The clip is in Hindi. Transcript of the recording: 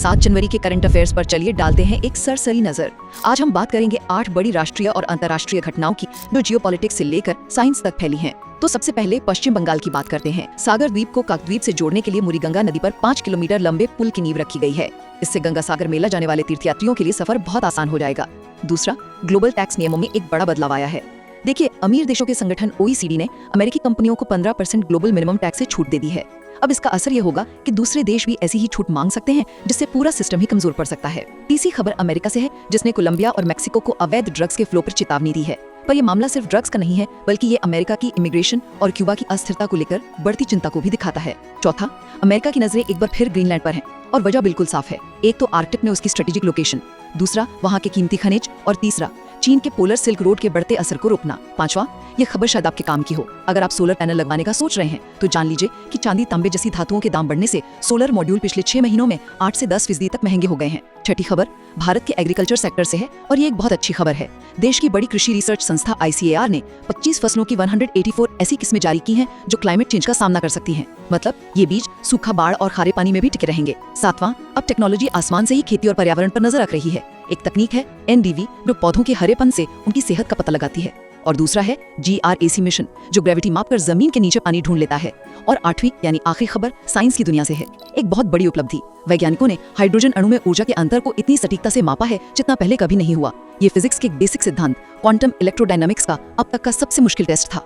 7 जनवरी के करंट अफेयर्स पर चलिए डालते हैं एक सरसरी नजर। आज हम बात करेंगे 8 बड़ी राष्ट्रीय और अंतर्राष्ट्रीय घटनाओं की जो जियोपॉलिटिक्स से लेकर साइंस तक फैली हैं। तो सबसे पहले पश्चिम बंगाल की बात करते हैं। सागर द्वीप को काकद्वीप से जोड़ने के लिए मुरीगंगा नदी पर 5 किलोमीटर लंबे पुल की नींव रखी गई है। इससे गंगा सागर मेला जाने वाले तीर्थयात्रियों के लिए सफर बहुत आसान हो जाएगा। दूसरा, ग्लोबल टैक्स नियमों में एक बड़ा बदलाव आया है। देखिए, अमीर देशों के संगठन OECD ने अमेरिकी कंपनियों को 15% ग्लोबल मिनिमम टैक्स से छूट दे दी है। अब इसका असर ये होगा कि दूसरे देश भी ऐसी ही छूट मांग सकते हैं, जिससे पूरा सिस्टम ही कमजोर पड़ सकता है। तीसरी खबर अमेरिका से है, जिसने कोलंबिया और मेक्सिको को अवैध ड्रग्स के फ्लो पर चेतावनी दी है। पर ये मामला सिर्फ ड्रग्स का नहीं है, बल्कि ये अमेरिका की इमिग्रेशन और क्यूबा की अस्थिरता को लेकर बढ़ती चिंता को भी दिखाता है। चौथा, अमेरिका की नजरें एक बार फिर ग्रीनलैंड पर हैं और वजह बिल्कुल साफ है। एक तो आर्कटिक में उसकी स्ट्रेटेजिक लोकेशन, दूसरा वहाँ के कीमती खनिज और तीसरा चीन के पोलर सिल्क रोड के बढ़ते असर को रोकना। पांचवा, ये खबर शायद आपके काम की हो। अगर आप सोलर पैनल लगवाने का सोच रहे हैं तो जान लीजिए कि चांदी तांबे जैसी धातुओं के दाम बढ़ने से सोलर मॉड्यूल पिछले 6 महीनों में 8 से 10% तक महंगे हो गए हैं। छठी खबर भारत के एग्रीकल्चर सेक्टर से है और ये एक बहुत अच्छी खबर है। देश की बड़ी कृषि रिसर्च संस्था ICAR ने 25 फसलों की 184 ऐसी किस्में जारी की हैं जो क्लाइमेट चेंज का सामना कर सकती हैं। मतलब ये बीज सूखा, बाढ़ और खारे पानी में भी टिके रहेंगे। सातवां, अब टेक्नोलॉजी आसमान से ही खेती और पर्यावरण पर नजर रख रही है। एक तकनीक है NDV जो पौधों के हरेपन से उनकी सेहत का पता लगाती है, और दूसरा है GRAC मिशन जो ग्रेविटी मापकर जमीन के नीचे पानी ढूंढ लेता है। और आठवीं यानी आखिरी खबर साइंस की दुनिया से है। एक बहुत बड़ी उपलब्धि, वैज्ञानिकों ने हाइड्रोजन अणु में ऊर्जा के अंतर को इतनी सटीकता से मापा है जितना पहले कभी नहीं हुआ। ये फिजिक्स के बेसिक सिद्धांत क्वांटम इलेक्ट्रोडायनामिक्स का अब तक का सबसे मुश्किल टेस्ट था।